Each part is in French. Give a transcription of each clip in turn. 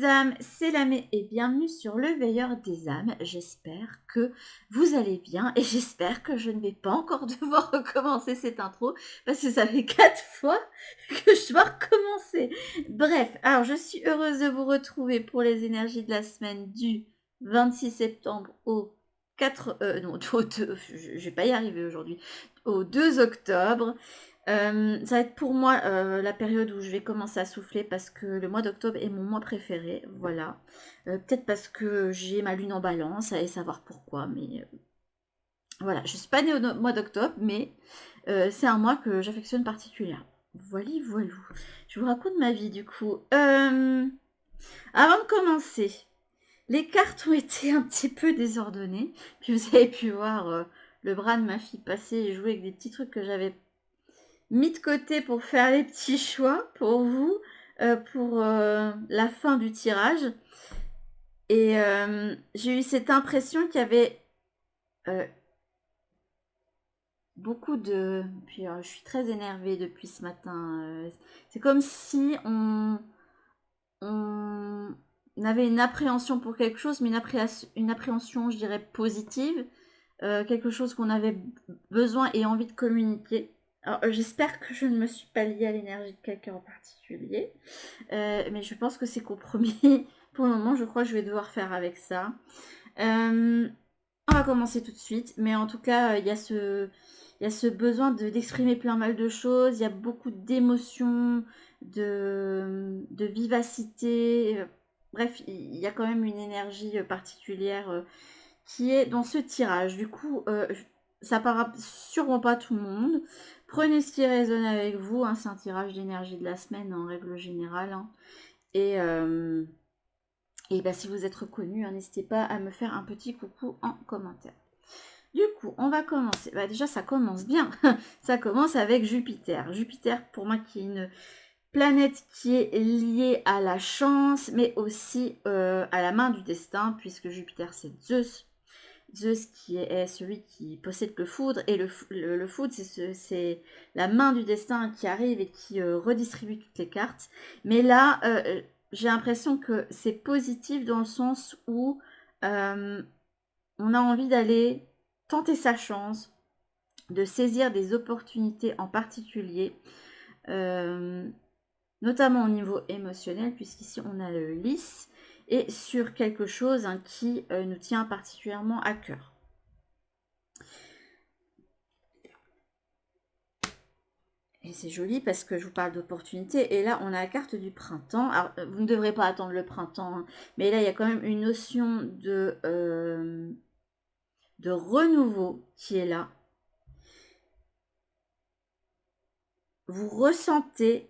les âmes, c'est Lamé et bienvenue sur le Veilleur des âmes. J'espère que vous allez bien et j'espère que je ne vais pas encore devoir recommencer cette intro parce que ça fait 4 fois que je dois recommencer. Bref, alors je suis heureuse de vous retrouver pour les énergies de la semaine du 26 septembre au 4... non, au 2, je vais pas y arriver aujourd'hui, au 2 octobre. Ça va être pour moi la période où je vais commencer à souffler parce que le mois d'octobre est mon mois préféré, voilà. Peut-être parce que j'ai ma lune en balance, allez savoir pourquoi, mais voilà. Je suis pas née au mois d'octobre, mais c'est un mois que j'affectionne particulièrement. Voilà, voilà. Je vous raconte ma vie du coup. Avant de commencer, les cartes ont été un petit peu désordonnées, puis vous avez pu voir le bras de ma fille passer et jouer avec des petits trucs que j'avais mis de côté pour faire les petits choix pour vous, pour la fin du tirage. Et j'ai eu cette impression qu'il y avait beaucoup de... Puis je suis très énervée depuis ce matin. C'est comme si on avait une appréhension pour quelque chose, mais une appréhension, je dirais, positive. Quelque chose qu'on avait besoin et envie de communiquer. Alors, j'espère que je ne me suis pas liée à l'énergie de quelqu'un en particulier, mais je pense que c'est compromis. Pour le moment, je crois que je vais devoir faire avec ça. On va commencer tout de suite, mais en tout cas, il y a ce besoin d'exprimer plein mal de choses, il y a beaucoup d'émotions, de vivacité. Bref, il y a quand même une énergie particulière qui est dans ce tirage. Du coup, ça parlera sûrement pas tout le monde. Prenez ce qui résonne avec vous. Hein, c'est un tirage d'énergie de la semaine en règle générale. Hein. Et bah, si vous êtes reconnu, hein, n'hésitez pas à me faire un petit coucou en commentaire. Du coup, on va commencer. Bah, déjà, ça commence bien. Ça commence avec Jupiter. Jupiter, pour moi, qui est une planète qui est liée à la chance, mais aussi à la main du destin, puisque Jupiter, c'est Zeus. Zeus qui est celui qui possède le foudre, et le foudre, c'est la main du destin qui arrive et qui redistribue toutes les cartes. Mais là, j'ai l'impression que c'est positif dans le sens où on a envie d'aller tenter sa chance, de saisir des opportunités en particulier, notamment au niveau émotionnel, puisqu'ici on a le lys, et sur quelque chose hein, qui nous tient particulièrement à cœur. Et c'est joli parce que je vous parle d'opportunité. Et là, on a la carte du printemps. Alors, vous ne devrez pas attendre le printemps. Hein, mais là, il y a quand même une notion de renouveau qui est là. Vous ressentez,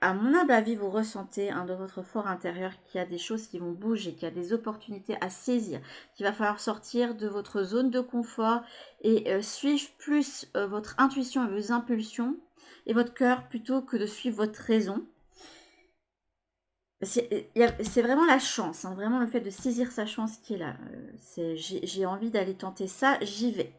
à mon humble avis, vous ressentez hein, de votre fort intérieur qu'il y a des choses qui vont bouger, qu'il y a des opportunités à saisir, qu'il va falloir sortir de votre zone de confort et suivre plus votre intuition et vos impulsions et votre cœur plutôt que de suivre votre raison. C'est vraiment la chance, hein, vraiment le fait de saisir sa chance qui est là. J'ai envie d'aller tenter ça, j'y vais.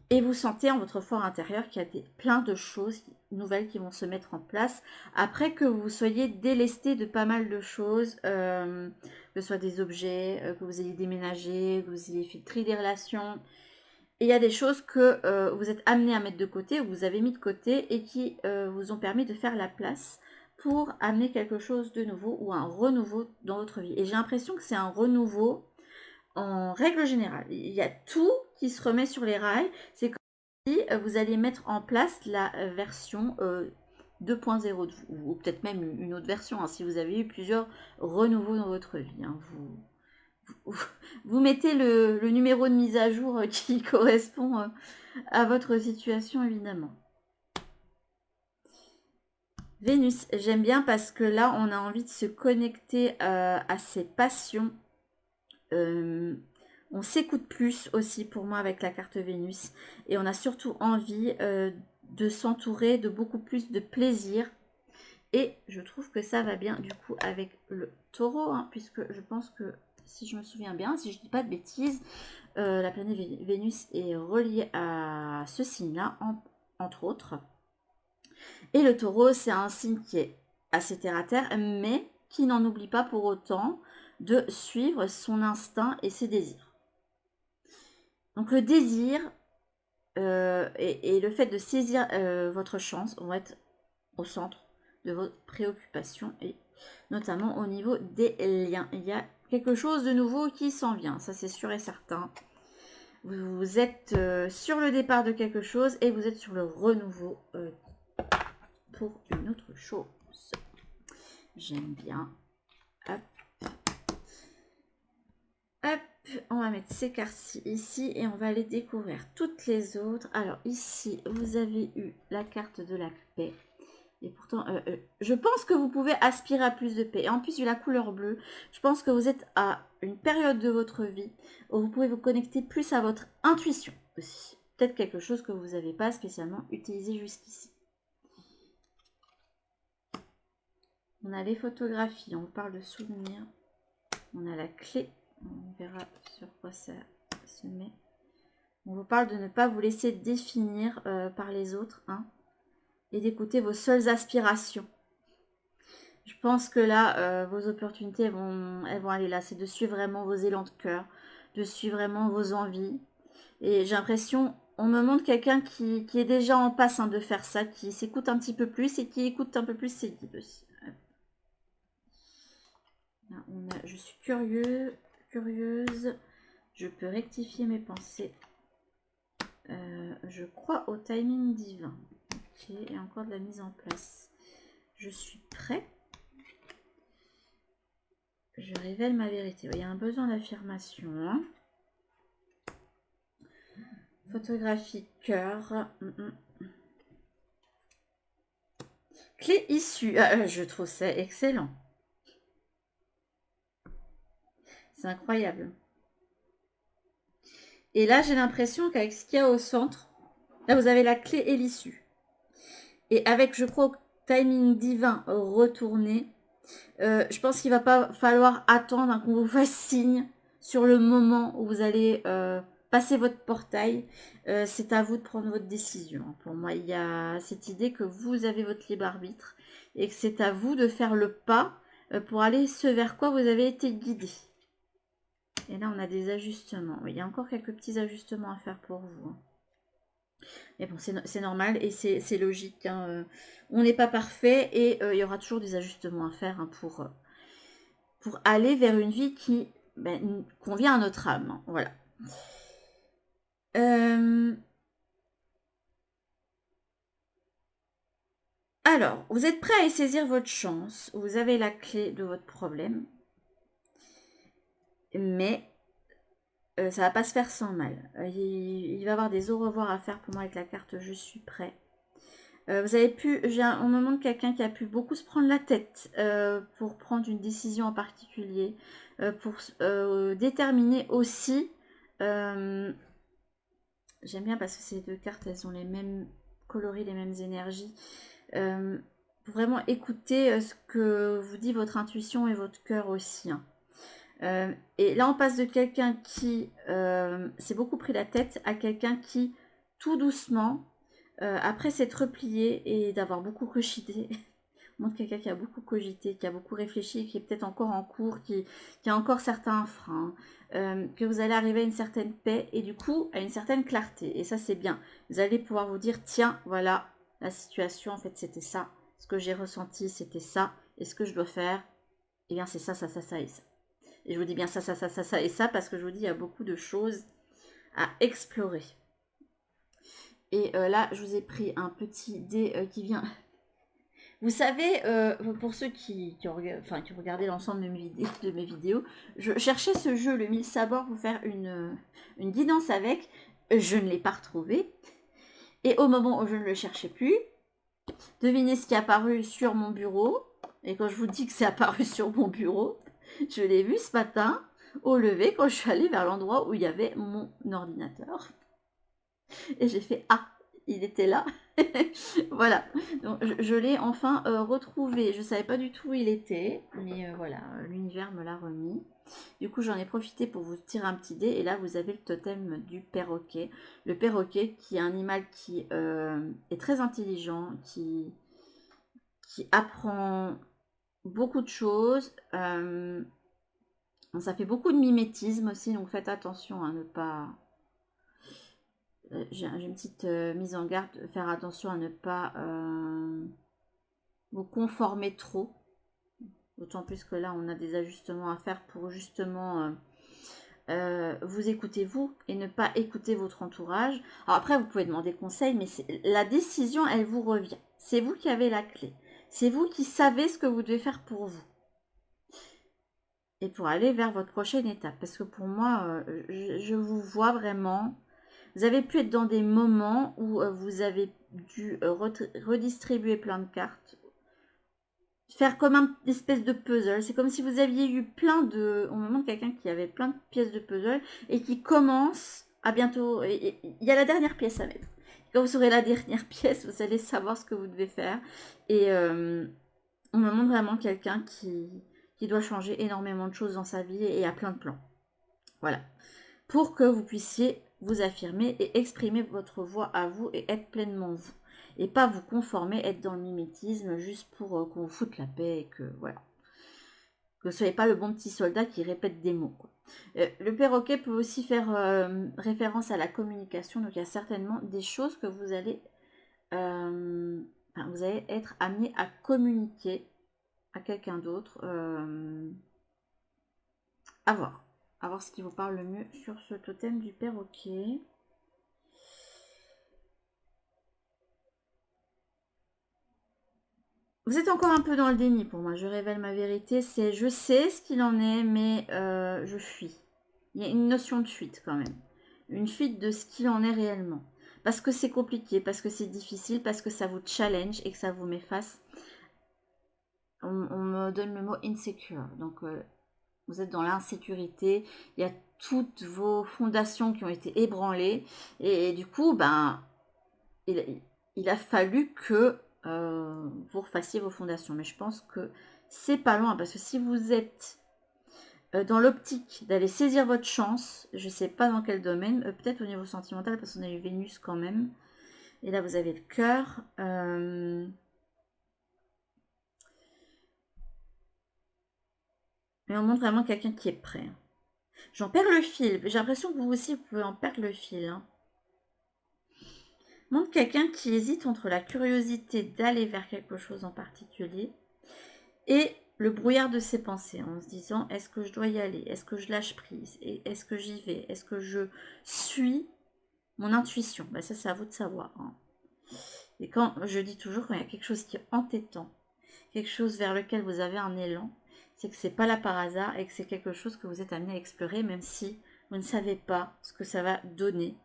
Et vous sentez en votre fort intérieur qu'il y a plein de choses nouvelles qui vont se mettre en place après que vous soyez délesté de pas mal de choses, que ce soit des objets, que vous ayez déménagé, que vous ayez fait le tri des relations. Et il y a des choses que vous êtes amené à mettre de côté, ou vous avez mis de côté et qui vous ont permis de faire la place pour amener quelque chose de nouveau ou un renouveau dans votre vie. Et j'ai l'impression que c'est un renouveau en règle générale. Il y a tout qui se remet sur les rails. C'est comme si vous alliez mettre en place la version 2.0 de vous, ou peut-être même une autre version, hein, si vous avez eu plusieurs renouveaux dans votre vie. Hein, vous mettez le numéro de mise à jour qui correspond à votre situation, évidemment. Vénus, j'aime bien parce que là, on a envie de se connecter à ses passions. On s'écoute plus aussi pour moi avec la carte Vénus. Et on a surtout envie de s'entourer de beaucoup plus de plaisir. Et je trouve que ça va bien du coup avec le taureau, hein, puisque je pense que, si je me souviens bien, si je ne dis pas de bêtises, la planète Vénus est reliée à ce signe-là, entre autres. Et le taureau, c'est un signe qui est assez terre à terre, mais qui n'en oublie pas pour autant de suivre son instinct et ses désirs. Donc le désir et le fait de saisir votre chance vont être au centre de vos préoccupations et notamment au niveau des liens. Il y a quelque chose de nouveau qui s'en vient, ça c'est sûr et certain. Vous êtes sur le départ de quelque chose et vous êtes sur le renouveau pour une autre chose. J'aime bien. Hop. Hop, on va mettre ces cartes-ci ici et on va aller découvrir toutes les autres. Alors ici, vous avez eu la carte de la paix. Et pourtant, je pense que vous pouvez aspirer à plus de paix. Et en plus, vu la couleur bleue, je pense que vous êtes à une période de votre vie où vous pouvez vous connecter plus à votre intuition aussi. Peut-être quelque chose que vous n'avez pas spécialement utilisé jusqu'ici. On a les photographies, on parle de souvenirs. On a la clé, on verra sur quoi ça se met. On vous parle de ne pas vous laisser définir par les autres, hein, et d'écouter vos seules aspirations. Je pense que là, vos opportunités, elles vont aller là. C'est de suivre vraiment vos élans de cœur, de suivre vraiment vos envies. Et j'ai l'impression, on me montre quelqu'un qui est déjà en passe de faire ça, qui s'écoute un petit peu plus et qui écoute un peu plus ses guides aussi. Là, je suis curieuse. Je peux rectifier mes pensées. Je crois au timing divin. Ok, et encore de la mise en place. Je suis prêt. Je révèle ma vérité. Il y a un besoin d'affirmation. Hein. Photographie cœur. Clé issue. Je trouve ça excellent. C'est incroyable. Et là, j'ai l'impression qu'avec ce qu'il y a au centre, là, vous avez la clé et l'issue. Et avec, je crois, timing divin retourné, je pense qu'il va pas falloir attendre qu'on vous fasse signe sur le moment où vous allez passer votre portail. C'est à vous de prendre votre décision. Pour moi, il y a cette idée que vous avez votre libre arbitre et que c'est à vous de faire le pas pour aller ce vers quoi vous avez été guidé. Et là, on a des ajustements. Il y a encore quelques petits ajustements à faire pour vous. Mais bon, c'est normal et c'est logique. Hein. On n'est pas parfait et il y aura toujours des ajustements à faire hein, pour aller vers une vie qui convient à notre âme. Hein. Voilà. Alors, vous êtes prêt à y saisir votre chance. Vous avez la clé de votre problème. Mais ça va pas se faire sans mal. Il va y avoir des au revoir à faire pour moi avec la carte je suis prêt. Vous avez pu, on me montre quelqu'un qui a pu beaucoup se prendre la tête pour prendre une décision en particulier, pour déterminer aussi. J'aime bien parce que ces deux cartes, elles ont les mêmes coloris, les mêmes énergies. Pour vraiment écouter ce que vous dit votre intuition et votre cœur aussi. Hein. Et là, on passe de quelqu'un qui s'est beaucoup pris la tête à quelqu'un qui, tout doucement, après s'être replié et d'avoir beaucoup cogité, montre quelqu'un qui a beaucoup cogité, qui a beaucoup réfléchi, qui est peut-être encore en cours, qui a encore certains freins, que vous allez arriver à une certaine paix et du coup à une certaine clarté. Et ça, c'est bien. Vous allez pouvoir vous dire, tiens, voilà, la situation, en fait, c'était ça. Ce que j'ai ressenti, c'était ça. Et ce que je dois faire, eh bien, c'est ça, ça, ça, ça et ça. Et je vous dis bien ça, ça, ça, ça, ça et ça parce que je vous dis, il y a beaucoup de choses à explorer. Et là, je vous ai pris un petit dé qui vient... Vous savez, pour ceux qui ont regardé l'ensemble de mes vidéos, je cherchais ce jeu, le 1000 sabords, pour faire une guidance avec. Je ne l'ai pas retrouvé. Et au moment où je ne le cherchais plus, devinez ce qui est apparu sur mon bureau. Et quand je vous dis que c'est apparu sur mon bureau, je l'ai vu ce matin au lever quand je suis allée vers l'endroit où il y avait mon ordinateur. Et j'ai fait « Ah, il était là !» Voilà, donc je l'ai enfin retrouvé. Je ne savais pas du tout où il était, mais voilà, l'univers me l'a remis. Du coup, j'en ai profité pour vous tirer un petit dé. Et là, vous avez le totem du perroquet. Le perroquet qui est un animal qui est très intelligent, qui qui apprend beaucoup de choses. Ça fait beaucoup de mimétisme aussi, donc faites attention à ne pas... j'ai une petite mise en garde, faire attention à ne pas vous conformer trop. D'autant plus que là, on a des ajustements à faire pour justement vous écouter vous et ne pas écouter votre entourage. Alors après, vous pouvez demander conseil, mais la décision, elle vous revient. C'est vous qui avez la clé. C'est vous qui savez ce que vous devez faire pour vous. Et pour aller vers votre prochaine étape. Parce que pour moi, je vous vois vraiment. Vous avez pu être dans des moments où vous avez dû redistribuer plein de cartes. Faire comme une espèce de puzzle. C'est comme si vous aviez eu plein de... On me montre quelqu'un qui avait plein de pièces de puzzle et qui commence à bientôt... Il y a la dernière pièce à mettre. Quand vous aurez la dernière pièce, vous allez savoir ce que vous devez faire. Et on me montre vraiment quelqu'un qui doit changer énormément de choses dans sa vie et a plein de plans. Voilà. Pour que vous puissiez vous affirmer et exprimer votre voix à vous et être pleinement vous. Et pas vous conformer, être dans le mimétisme juste pour qu'on vous foute la paix et que voilà. Que vous ne soyez pas le bon petit soldat qui répète des mots, quoi. Le perroquet peut aussi faire référence à la communication. Donc il y a certainement des choses que vous allez être amené à communiquer à quelqu'un d'autre. À voir ce qui vous parle le mieux sur ce totem du perroquet. Vous êtes encore un peu dans le déni pour moi. Je révèle ma vérité. C'est je sais ce qu'il en est, mais je fuis. Il y a une notion de fuite quand même. Une fuite de ce qu'il en est réellement. Parce que c'est compliqué, parce que c'est difficile, parce que ça vous challenge et que ça vous met face. On me donne le mot insecure. Donc vous êtes dans l'insécurité. Il y a toutes vos fondations qui ont été ébranlées. Et du coup, ben, il a fallu que vous refassiez vos fondations. Mais je pense que c'est pas loin. Parce que si vous êtes dans l'optique d'aller saisir votre chance, je ne sais pas dans quel domaine, peut-être au niveau sentimental, parce qu'on a eu Vénus quand même. Et là, vous avez le cœur. Mais on montre vraiment quelqu'un qui est prêt. J'en perds le fil. J'ai l'impression que vous aussi, vous pouvez en perdre le fil. Hein. Montre quelqu'un qui hésite entre la curiosité d'aller vers quelque chose en particulier et le brouillard de ses pensées en se disant est-ce que je dois y aller, est-ce que je lâche prise, est-ce que j'y vais, est-ce que je suis mon intuition. Ben ça, c'est à vous de savoir. Hein. Et quand je dis toujours, quand il y a quelque chose qui est entêtant, quelque chose vers lequel vous avez un élan, c'est que c'est pas là par hasard et que c'est quelque chose que vous êtes amené à explorer, même si vous ne savez pas ce que ça va donner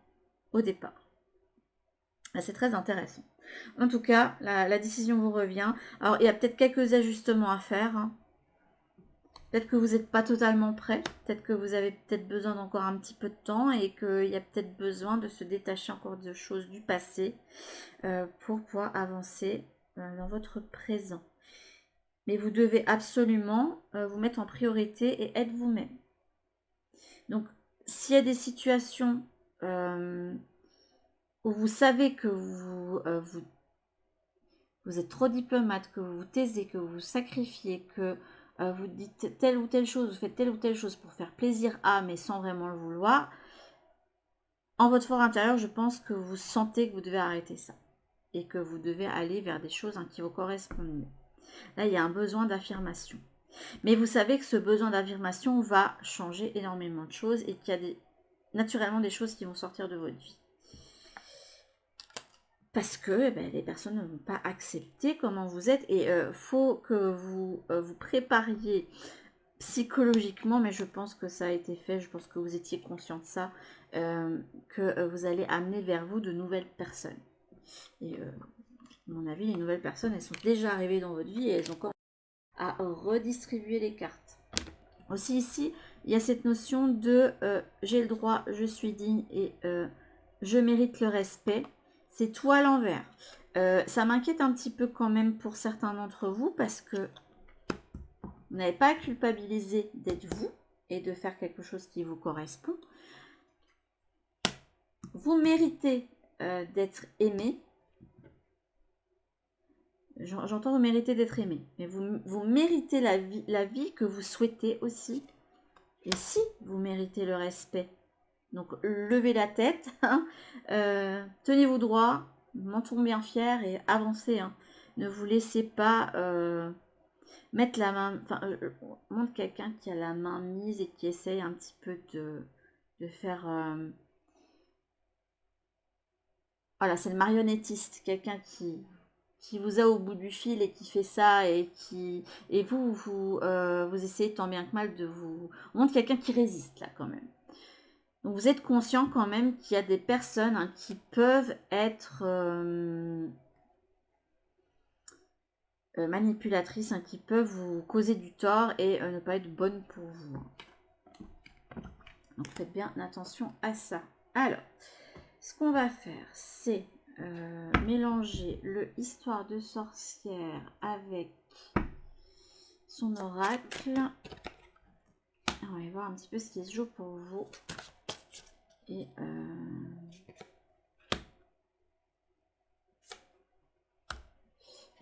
au départ. C'est très intéressant. En tout cas, la décision vous revient. Alors, il y a peut-être quelques ajustements à faire. Hein. Peut-être que vous n'êtes pas totalement prêt. Peut-être que vous avez peut-être besoin d'encore un petit peu de temps et qu'il y a peut-être besoin de se détacher encore de choses du passé pour pouvoir avancer dans votre présent. Mais vous devez absolument vous mettre en priorité et être vous-même. Donc, s'il y a des situations où vous savez que vous êtes trop diplomate, que vous vous taisez, que vous vous sacrifiez, que vous dites telle ou telle chose, vous faites telle ou telle chose pour faire plaisir à, mais sans vraiment le vouloir, en votre fort intérieur, je pense que vous sentez que vous devez arrêter ça. Et que vous devez aller vers des choses qui vous correspondent mieux. Là, il y a un besoin d'affirmation. Mais vous savez que ce besoin d'affirmation va changer énormément de choses et qu'il y a naturellement des choses qui vont sortir de votre vie. Parce que les personnes ne vont pas accepter comment vous êtes et faut que vous vous prépariez psychologiquement, mais je pense que ça a été fait, je pense que vous étiez conscient de ça, que vous allez amener vers vous de nouvelles personnes. Et à mon avis, les nouvelles personnes, elles sont déjà arrivées dans votre vie et elles ont encore à redistribuer les cartes. Aussi ici, il y a cette notion de j'ai le droit, je suis digne et je mérite le respect. C'est tout à l'envers. Ça m'inquiète un petit peu quand même pour certains d'entre vous parce que vous n'avez pas à culpabiliser d'être vous et de faire quelque chose qui vous correspond. Vous méritez d'être aimé. J'entends vous méritez d'être aimé, mais vous méritez la vie que vous souhaitez aussi. Et si vous méritez le respect, donc levez la tête, hein, tenez-vous droit, menton bien fier et avancez. Hein. Ne vous laissez pas mettre la main, enfin, montre quelqu'un qui a la main mise et qui essaye un petit peu de faire... voilà, c'est le marionnettiste, quelqu'un qui vous a au bout du fil et qui fait ça et vous essayez tant bien que mal de vous... On montre quelqu'un qui résiste là quand même. Donc vous êtes conscient quand même qu'il y a des personnes hein, qui peuvent être manipulatrices, hein, qui peuvent vous causer du tort et ne pas être bonnes pour vous. Donc faites bien attention à ça. Alors, ce qu'on va faire, c'est mélanger le Histoire de sorcière avec son oracle. On va voir un petit peu ce qui se joue pour vous. Et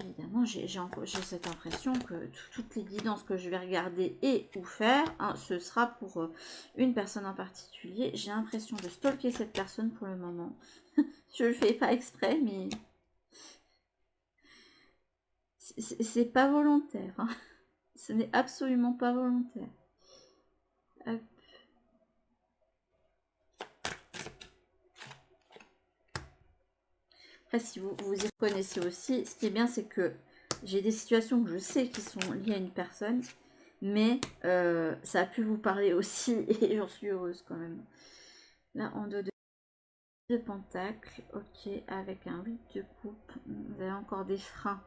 évidemment, j'ai cette impression que toutes les guidances que je vais regarder et ou faire, hein, ce sera pour une personne en particulier. J'ai l'impression de stalker cette personne pour le moment. Je le fais pas exprès, mais c'est pas volontaire. Hein. Ce n'est absolument pas volontaire. Hop. Après, si vous vous y reconnaissez aussi, ce qui est bien, c'est que j'ai des situations que je sais qui sont liées à une personne, mais ça a pu vous parler aussi, et j'en suis heureuse quand même. Là, en deux de pentacles, ok, avec un 8 de coupe, vous avez encore des freins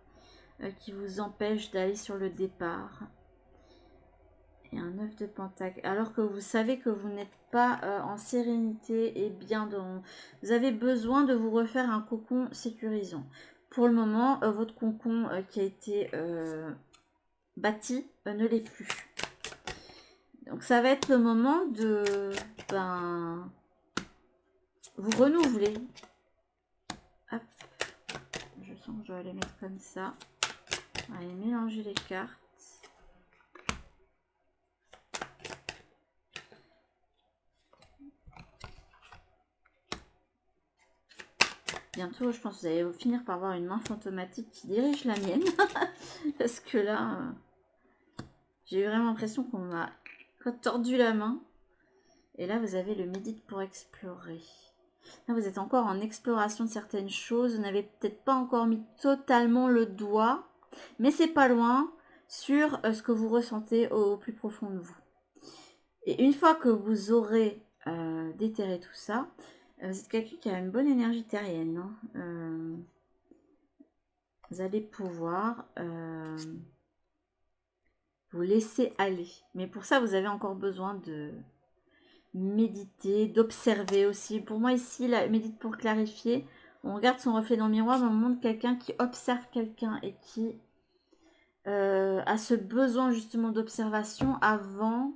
qui vous empêchent d'aller sur le départ. Et un 9 de pentacle, alors que vous savez que vous n'êtes pas en sérénité et bien dans... Vous avez besoin de vous refaire un cocon sécurisant. Pour le moment, votre cocon qui a été bâti ne l'est plus. Donc ça va être le moment de vous renouveler. Hop. Je sens que je vais les mettre comme ça. Allez, mélanger les cartes. Bientôt, je pense que vous allez finir par avoir une main fantomatique qui dirige la mienne. Parce que là, j'ai eu vraiment l'impression qu'on m'a tordu la main. Et là, vous avez le médite pour explorer. Là, vous êtes encore en exploration de certaines choses. Vous n'avez peut-être pas encore mis totalement le doigt. Mais c'est pas loin sur ce que vous ressentez au plus profond de vous. Et une fois que vous aurez déterré tout ça, vous êtes quelqu'un qui a une bonne énergie terrienne. Hein. Vous allez pouvoir vous laisser aller. Mais pour ça, vous avez encore besoin de méditer, d'observer aussi. Pour moi, ici, la médite pour clarifier. On regarde son reflet dans le miroir, mais on montre quelqu'un qui observe quelqu'un et qui a ce besoin justement d'observation avant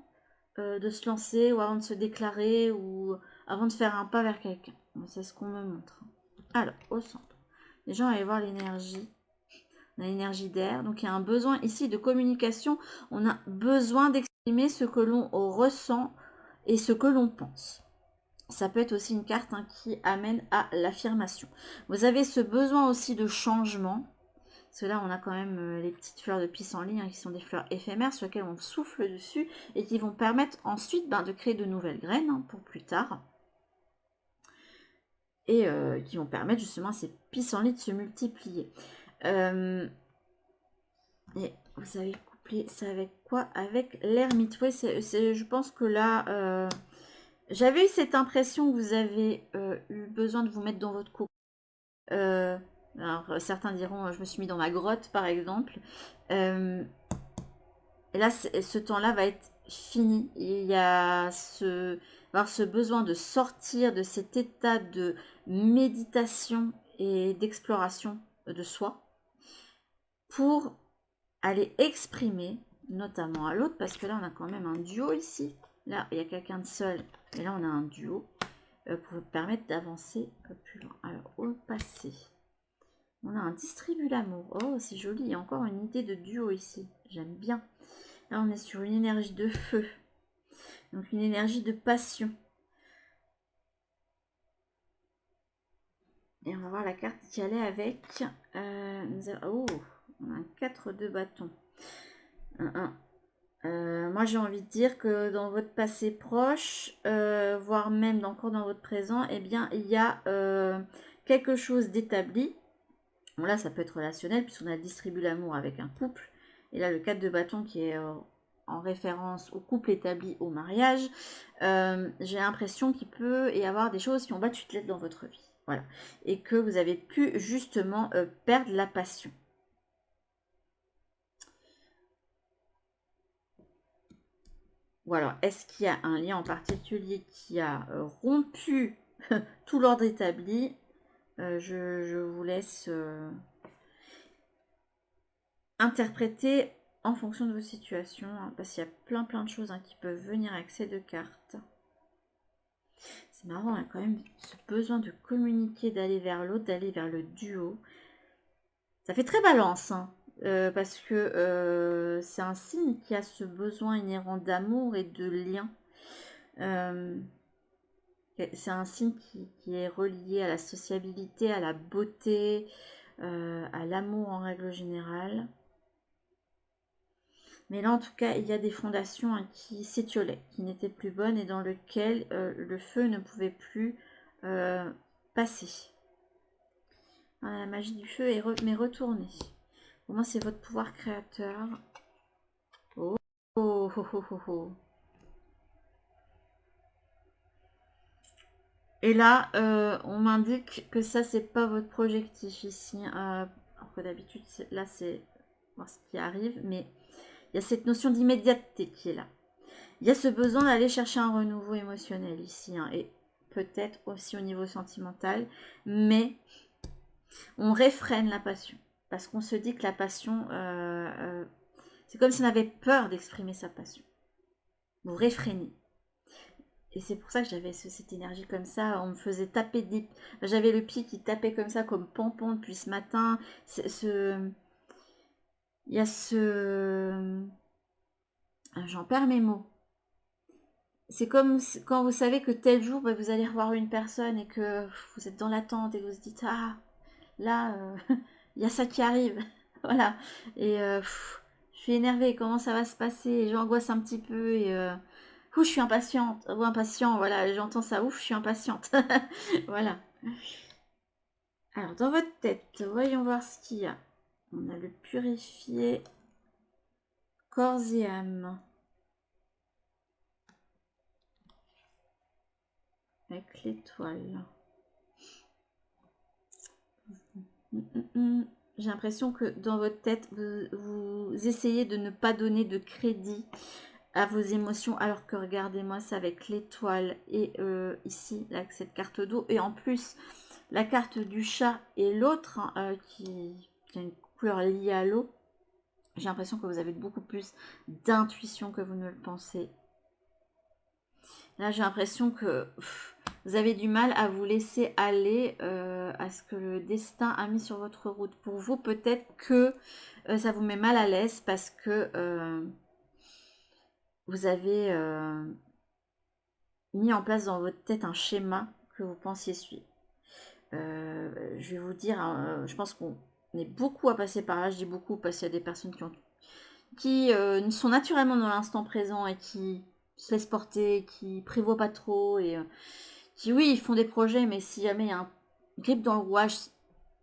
de se lancer ou avant de se déclarer ou avant de faire un pas vers quelqu'un. C'est ce qu'on me montre. Alors, au centre. Les gens allaient voir l'énergie. On a l'énergie d'air. Donc, il y a un besoin ici de communication. On a besoin d'exprimer ce que l'on ressent et ce que l'on pense. Ça peut être aussi une carte hein, qui amène à l'affirmation. Vous avez ce besoin aussi de changement. Parce que là, on a quand même les petites fleurs de pissenlit hein, qui sont des fleurs éphémères sur lesquelles on souffle dessus et qui vont permettre ensuite de créer de nouvelles graines hein, pour plus tard. Et qui vont permettre justement à ces pissenlits de se multiplier. Et vous avez couplé ça avec quoi? Avec l'ermite. Oui, je pense que là, j'avais eu cette impression que vous avez eu besoin de vous mettre dans votre cocon. Alors, certains diront, je me suis mis dans ma grotte, par exemple. Et là, ce temps-là va être fini. Il y a avoir ce besoin de sortir de cet état de méditation et d'exploration de soi pour aller exprimer, notamment à l'autre, parce que là, on a quand même un duo ici. Là, il y a quelqu'un de seul, et là, on a un duo pour vous permettre d'avancer plus loin. Alors, au passé. On a un distribue l'amour. Oh, c'est joli. Il y a encore une idée de duo ici. J'aime bien. Là, on est sur une énergie de feu. Donc, une énergie de passion. Et on va voir la carte qui allait avec. Oh, on a un 4 de bâton. Moi, j'ai envie de dire que dans votre passé proche, voire même encore dans votre présent, eh bien, il y a quelque chose d'établi. Bon, là, ça peut être relationnel, puisqu'on a distribué l'amour avec un couple. Et là, le 4 de bâton qui est en référence au couple établi, au mariage. J'ai l'impression qu'il peut y avoir des choses qui ont battu de l'aile dans votre vie. Voilà. Et que vous avez pu justement perdre la passion. Ou alors, est-ce qu'il y a un lien en particulier qui a rompu tout l'ordre établi? Je vous laisse interpréter en fonction de vos situations, hein, parce qu'il y a plein de choses qui peuvent venir avec ces 2 cartes. C'est marrant, il y a quand même ce besoin de communiquer, d'aller vers l'autre, d'aller vers le duo. Ça fait très balance, hein, parce que c'est un signe qui a ce besoin inhérent d'amour et de lien. C'est un signe qui est relié à la sociabilité, à la beauté, à l'amour en règle générale. Mais là, en tout cas, il y a des fondations qui s'étiolaient, qui n'étaient plus bonnes et dans lesquelles le feu ne pouvait plus passer. Voilà, la magie du feu est retournée. Au moins, c'est votre pouvoir créateur. Oh, oh, oh, oh, oh, oh. Et là, on m'indique que ça, c'est pas votre projectif ici. Alors que d'habitude, là, c'est voir ce qui arrive. Mais il y a cette notion d'immédiateté qui est là. Il y a ce besoin d'aller chercher un renouveau émotionnel ici. Hein, et peut-être aussi au niveau sentimental. Mais on réfrène la passion. Parce qu'on se dit que la passion... c'est comme si on avait peur d'exprimer sa passion. Vous réfrénez. Et c'est pour ça que j'avais cette énergie comme ça. On me faisait taper des... J'avais le pied qui tapait comme ça, comme pompon depuis ce matin. Il y a ce... J'en perds mes mots. C'est comme quand vous savez que tel jour, vous allez revoir une personne et que vous êtes dans l'attente et que vous vous dites, ah, là, il y a ça qui arrive. Voilà. Et je suis énervée, comment ça va se passer? J'angoisse un petit peu et... Ouh, je suis impatiente, ou impatient, voilà, j'entends ça, ouf, je suis impatiente. Voilà. Alors, dans votre tête, voyons voir ce qu'il y a. On a le purifié corps et âme. Avec l'étoile. J'ai l'impression que dans votre tête, vous essayez de ne pas donner de crédit à vos émotions, alors que regardez-moi ça avec l'étoile et ici, là, cette carte d'eau. Et en plus, la carte du chat et l'autre qui a une couleur liée à l'eau. J'ai l'impression que vous avez beaucoup plus d'intuition que vous ne le pensez. Là, j'ai l'impression que vous avez du mal à vous laisser aller à ce que le destin a mis sur votre route. Pour vous, peut-être que ça vous met mal à l'aise parce que vous avez mis en place dans votre tête un schéma que vous pensiez suivre. Je vais vous dire, je pense qu'on est beaucoup à passer par là. Je dis beaucoup parce qu'il y a des personnes qui sont naturellement dans l'instant présent et qui se laissent porter, qui prévoient pas trop et qui, oui, ils font des projets, mais si jamais il y a un grip dans le rouage,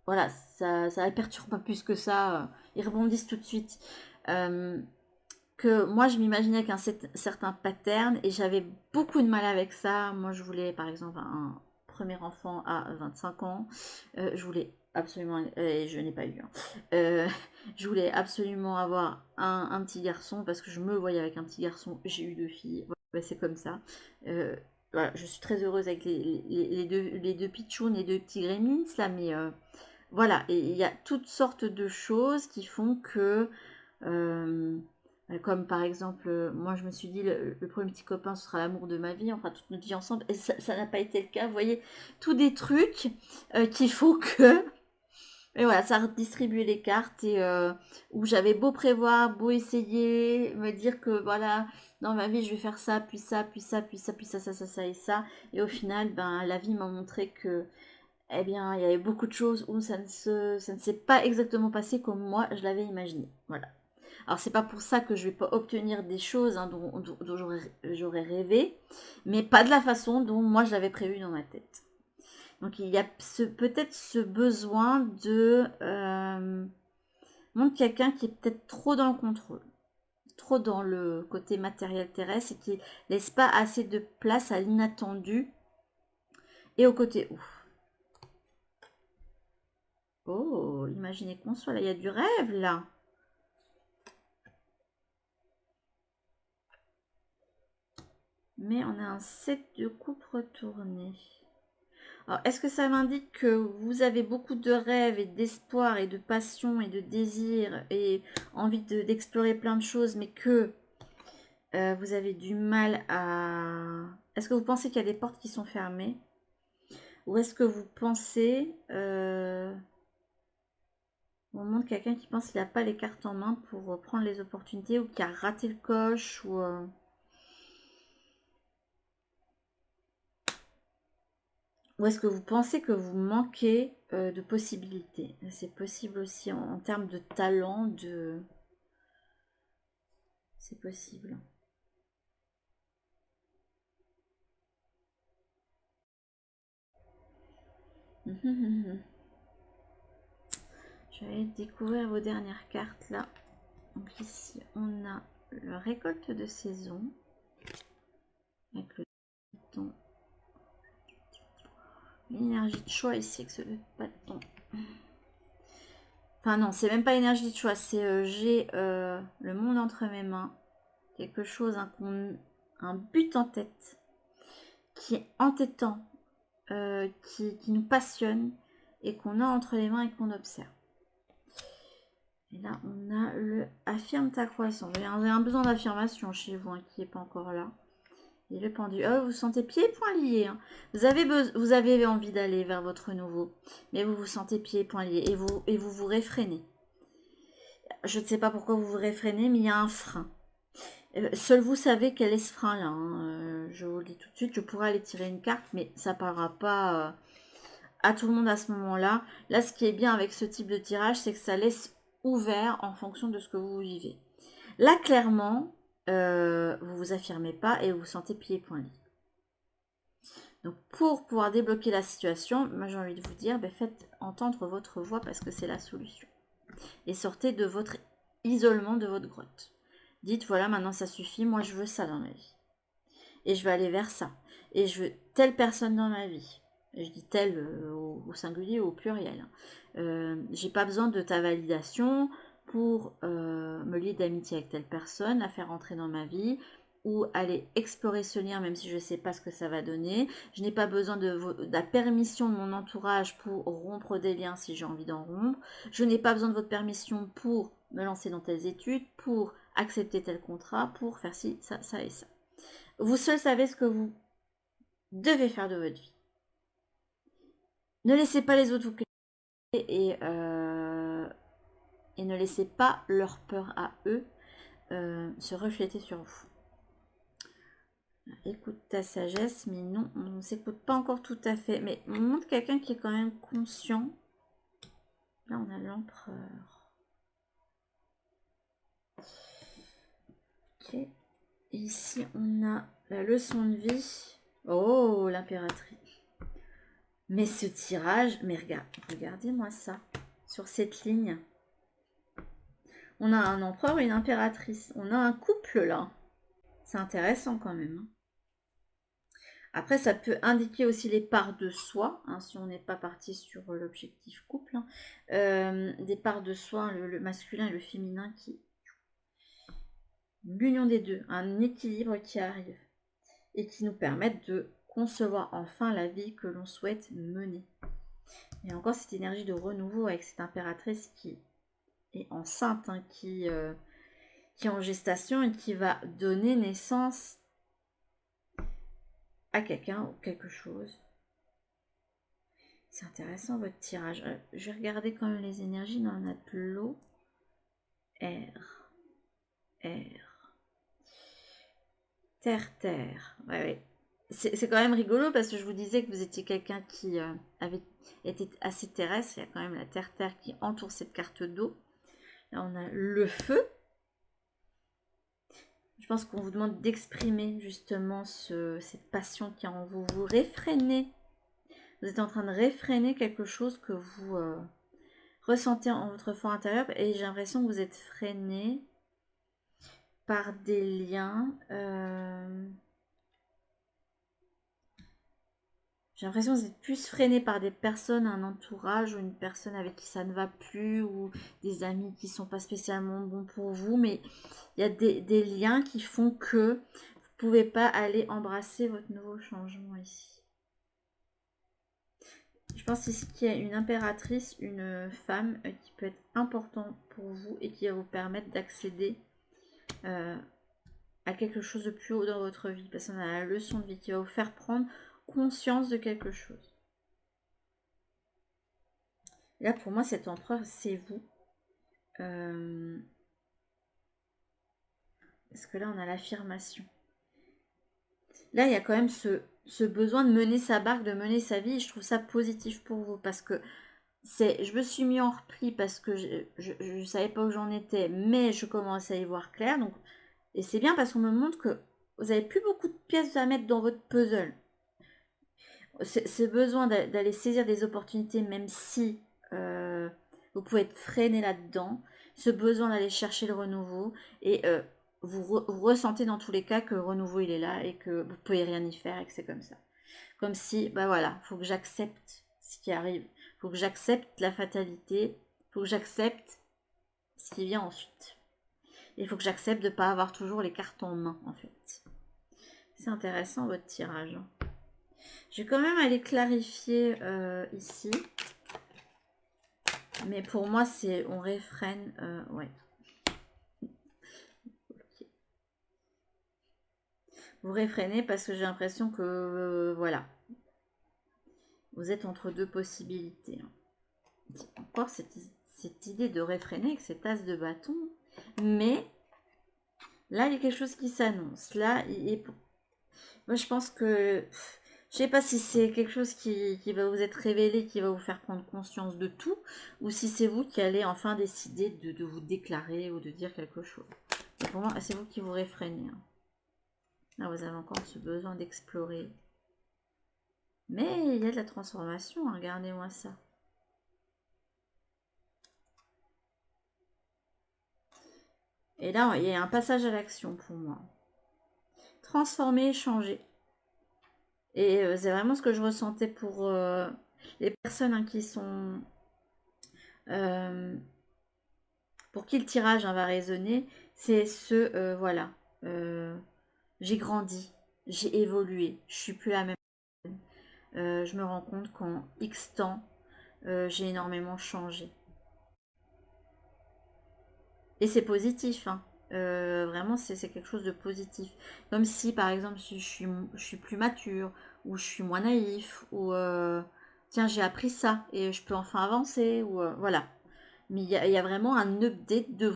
voilà, ça ne perturbe pas plus que ça. Ils rebondissent tout de suite. Que moi, je m'imaginais qu'un certain pattern et j'avais beaucoup de mal avec ça. Moi, je voulais, par exemple, un premier enfant à 25 ans. Je voulais absolument, et je n'ai pas eu. Je voulais absolument avoir un petit garçon parce que je me voyais avec un petit garçon. J'ai eu 2 filles. Ouais, c'est comme ça. Voilà, je suis très heureuse avec les deux pitchouns, les 2 petits gremlins là, mais voilà, et il y a toutes sortes de choses qui font que, comme par exemple, moi je me suis dit le premier petit copain ce sera l'amour de ma vie, on fera toute notre vie ensemble, et ça n'a pas été le cas, vous voyez, tous des trucs qu'il faut que Et voilà, ça redistribue les cartes et où j'avais beau prévoir, beau essayer, me dire que voilà, dans ma vie je vais faire ça, puis ça, puis ça, puis ça, puis ça et ça. Et au final, ben la vie m'a montré que eh bien, il y avait beaucoup de choses où ça ne s'est pas exactement passé comme moi je l'avais imaginé. Voilà. Alors c'est pas pour ça que je vais pas obtenir des choses hein, dont j'aurais rêvé, mais pas de la façon dont moi je l'avais prévu dans ma tête. Donc il y a peut-être ce besoin de quelqu'un qui est peut-être trop dans le contrôle, trop dans le côté matériel terrestre et qui laisse pas assez de place à l'inattendu et au côté ouf. Oh, imaginez qu'on soit là, il y a du rêve là. Mais on a un 7 de coupe retourné. Alors, est-ce que ça m'indique que vous avez beaucoup de rêves et d'espoir et de passion et de désir et envie d'explorer plein de choses, mais que vous avez du mal à... Est-ce que vous pensez qu'il y a des portes qui sont fermées? Ou est-ce que vous pensez... On montre quelqu'un qui pense qu'il n'a pas les cartes en main pour prendre les opportunités ou qui a raté le coche ou... Ou est-ce que vous pensez que vous manquez de possibilités? C'est possible aussi en termes de talent, de... C'est possible. Je vais découvrir vos dernières cartes là. Donc ici on a le récolte de saison avec le bâton. L'énergie de choix ici avec ce bâton. Enfin non, c'est même pas l'énergie de choix, c'est j'ai le monde entre mes mains. Quelque chose, un but en tête qui est entêtant, qui nous passionne et qu'on a entre les mains et qu'on observe. Et là, on a le affirme ta croissance. Vous avez un besoin d'affirmation chez vous hein, qui n'est pas encore là. Et le pendu. Oh, vous sentez pieds et poings liés. Hein. Vous avez envie d'aller vers votre nouveau, mais vous vous sentez pieds et poings liés et vous réfrénez. Je ne sais pas pourquoi vous vous réfrénez, mais il y a un frein. Seul vous savez quel est ce frein-là. Hein. Je vous le dis tout de suite. Je pourrais aller tirer une carte, mais ça ne parlera pas à tout le monde à ce moment-là. Là, ce qui est bien avec ce type de tirage, c'est que ça laisse ouvert en fonction de ce que vous vivez. Là, clairement, vous vous affirmez pas et vous vous sentez pieds et poings liés. Donc, pour pouvoir débloquer la situation, moi j'ai envie de vous dire, faites entendre votre voix parce que c'est la solution. Et sortez de votre isolement, de votre grotte. Dites, voilà, maintenant ça suffit, moi je veux ça dans ma vie. Et je veux aller vers ça. Et je veux telle personne dans ma vie. Et je dis telle au singulier ou au pluriel. J'ai pas besoin de ta validation pour me lier d'amitié avec telle personne, la faire entrer dans ma vie ou aller explorer ce lien même si je ne sais pas ce que ça va donner. Je n'ai pas besoin de la permission de mon entourage pour rompre des liens si j'ai envie d'en rompre. Je n'ai pas besoin de votre permission pour me lancer dans telles études, pour accepter tel contrat, pour faire ci, ça, ça et ça. Vous seul savez ce que vous devez faire de votre vie. Ne laissez pas les autres vous et ne laissez pas leur peur à eux se refléter sur vous. Écoute ta sagesse, mais non, on ne s'écoute pas encore tout à fait. Mais on montre quelqu'un qui est quand même conscient. Là, on a l'empereur. Ok. Et ici, on a la leçon de vie. Oh, l'impératrice. Mais ce tirage, mais regardez-moi ça. Sur cette ligne. On a un empereur et une impératrice. On a un couple là. C'est intéressant quand même. Après, ça peut indiquer aussi les parts de soi, hein, si on n'est pas parti sur l'objectif couple. Hein. Des parts de soi, hein, le masculin et le féminin, qui l'union des deux, un équilibre qui arrive et qui nous permettent de concevoir enfin la vie que l'on souhaite mener. Et encore cette énergie de renouveau avec cette impératrice qui est enceinte, hein, qui est en gestation et qui va donner naissance à quelqu'un ou quelque chose. C'est intéressant votre tirage. Je vais regarder quand même les énergies. Non, on a de l'eau. Air. Air. Terre, terre. Ouais, ouais. C'est quand même rigolo parce que je vous disais que vous étiez quelqu'un qui avait été assez terrestre. Il y a quand même la terre, terre qui entoure cette carte d'eau. Là, on a le feu. Je pense qu'on vous demande d'exprimer justement cette passion qui est en vous. Vous réfrénez. Vous êtes en train de réfréner quelque chose que vous ressentez en votre fort intérieur. Et j'ai l'impression que vous êtes freiné par des liens. J'ai l'impression que vous êtes plus freiné par des personnes, un entourage ou une personne avec qui ça ne va plus ou des amis qui ne sont pas spécialement bons pour vous. Mais il y a des liens qui font que vous ne pouvez pas aller embrasser votre nouveau changement ici. Je pense ici qu'il y a une impératrice, une femme qui peut être importante pour vous et qui va vous permettre d'accéder à quelque chose de plus haut dans votre vie. Parce qu'on a la leçon de vie qui va vous faire prendre conscience de quelque chose. Et là, pour moi, cet empereur, c'est vous. Parce que là, on a l'affirmation. Là, il y a quand même ce besoin de mener sa barque, de mener sa vie. Et je trouve ça positif pour vous. Parce que je me suis mis en repli parce que je ne savais pas où j'en étais. Mais je commence à y voir clair. Donc, et c'est bien parce qu'on me montre que vous n'avez plus beaucoup de pièces à mettre dans votre puzzle. Ce besoin d'aller saisir des opportunités, même si vous pouvez être freiné là-dedans, ce besoin d'aller chercher le renouveau, et vous ressentez dans tous les cas que le renouveau il est là et que vous ne pouvez rien y faire et que c'est comme ça. Comme si, bah voilà, il faut que j'accepte ce qui arrive, il faut que j'accepte la fatalité, il faut que j'accepte ce qui vient ensuite. Il faut que j'accepte de ne pas avoir toujours les cartes en main, en fait. C'est intéressant votre tirage. Je vais quand même aller clarifier ici. Mais pour moi, c'est on réfrène. Ouais. Okay. Vous réfrénez parce que j'ai l'impression que voilà. Vous êtes entre deux possibilités. Encore cette idée de réfréner avec cette as de bâton. Mais là, il y a quelque chose qui s'annonce. Là, moi, je pense que je sais pas si c'est quelque chose qui va vous être révélé, qui va vous faire prendre conscience de tout, ou si c'est vous qui allez enfin décider de vous déclarer ou de dire quelque chose. Et pour moi, c'est vous qui vous réfrénez. Hein. Là, vous avez encore ce besoin d'explorer. Mais il y a de la transformation, hein, regardez-moi ça. Et là, il y a un passage à l'action pour moi. Transformer, changer. Et c'est vraiment ce que je ressentais pour les personnes hein, qui sont... pour qui le tirage hein, va résonner, c'est voilà, j'ai grandi, j'ai évolué, je suis plus la même personne. Je me rends compte qu'en X temps, j'ai énormément changé. Et c'est positif, hein. Vraiment, c'est quelque chose de positif. Comme si, par exemple, si je suis plus mature, ou je suis moins naïf, ou tiens, j'ai appris ça, et je peux enfin avancer, ou voilà. Mais il y a vraiment un update de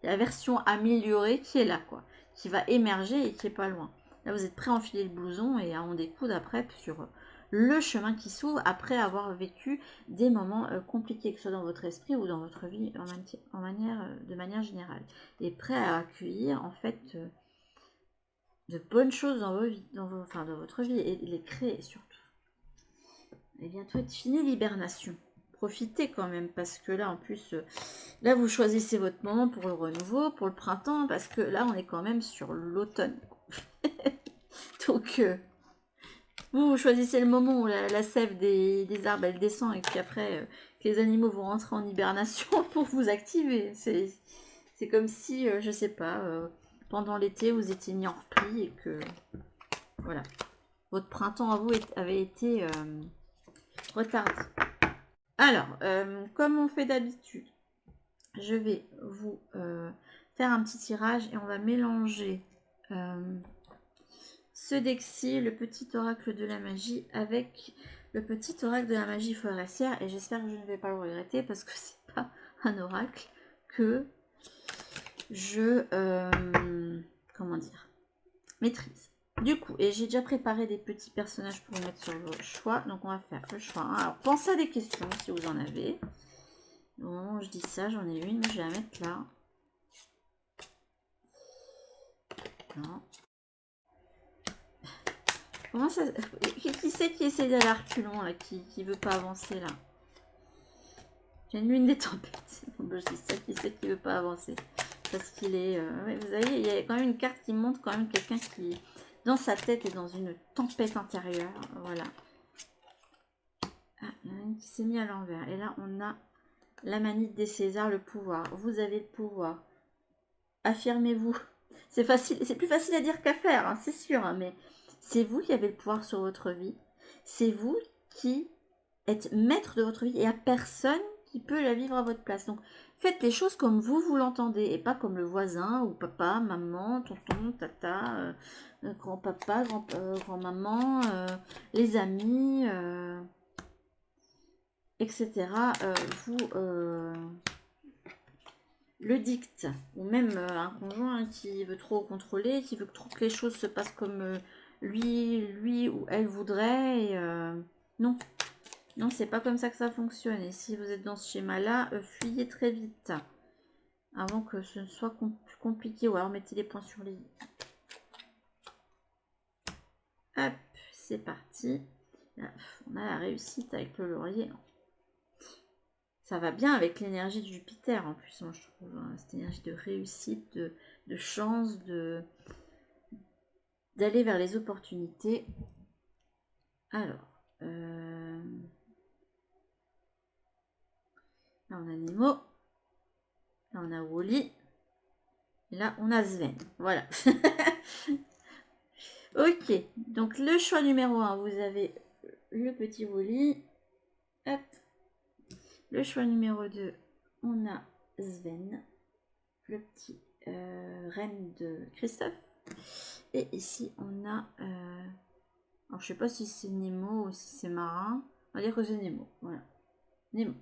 la version améliorée qui est là, quoi. Qui va émerger et qui est pas loin. Là, vous êtes prêt à enfiler le blouson et à en découdre après sur le chemin qui s'ouvre après avoir vécu des moments compliqués, que ce soit dans votre esprit ou dans votre vie de manière générale. Et prêt à accueillir, en fait, de bonnes choses dans, dans votre vie et les créer surtout. Et bientôt être fini l'hibernation. Profitez quand même parce que là en plus là vous choisissez votre moment pour le renouveau, pour le printemps, parce que là on est quand même sur l'automne. Donc vous choisissez le moment où la sève des arbres elle descend et puis après que les animaux vont rentrer en hibernation pour vous activer. C'est comme si je sais pas pendant l'été vous étiez mis en repli et que voilà votre printemps à vous avait été retardé. Alors, comme on fait d'habitude, je vais vous faire un petit tirage et on va mélanger ce deck-ci, le petit oracle de la magie, avec le petit oracle de la magie forestière, et j'espère que je ne vais pas le regretter parce que c'est pas un oracle que je comment dire, maîtrise. Du coup, et j'ai déjà préparé des petits personnages pour vous mettre sur vos choix, donc on va faire le choix. Alors pensez à des questions si vous en avez. Bon, je dis ça, j'en ai une, mais je vais la mettre là. Non. Comment ça... Qui c'est qui essaie d'aller à reculons, là, qui veut pas avancer, là? J'ai une lune des tempêtes. Donc, je dis ça, qui c'est qui veut pas avancer? Parce qu'il est... ouais, vous voyez, il y a quand même une carte qui montre quand même quelqu'un qui, dans sa tête, est dans une tempête intérieure. Voilà. Ah, il y en a une qui s'est mise à l'envers. Et là, on a la manite des Césars, le pouvoir. Vous avez le pouvoir. Affirmez-vous. C'est facile, c'est plus facile à dire qu'à faire, hein, c'est sûr, hein, mais c'est vous qui avez le pouvoir sur votre vie. C'est vous qui êtes maître de votre vie et il n'y a personne qui peut la vivre à votre place. Donc, faites les choses comme vous l'entendez et pas comme le voisin ou papa, maman, tonton, tata, grand-papa, grand-maman, les amis, etc. Vous le dicte, ou même un conjoint qui veut trop contrôler, qui veut que toutes les choses se passent comme lui ou elle voudrait. Et, non, non, c'est pas comme ça que ça fonctionne. Et si vous êtes dans ce schéma-là, fuyez très vite avant que ce ne soit plus compliqué. Ou alors mettez les points sur les i. Hop, c'est parti. Là, on a la réussite avec le laurier. Ça va bien avec l'énergie de Jupiter en plus, moi je trouve. Hein, cette énergie de réussite, de chance, d'aller vers les opportunités. Alors, là on a Nemo, là on a Wally, et là on a Sven. Voilà. Ok, donc le choix numéro 1, vous avez le petit Wally. Hop. Le choix numéro 2, on a Sven, le petit reine de Christophe. Et ici, on a... alors, je sais pas si c'est Nemo ou si c'est Marin. On va dire que c'est Nemo. Voilà. Nemo.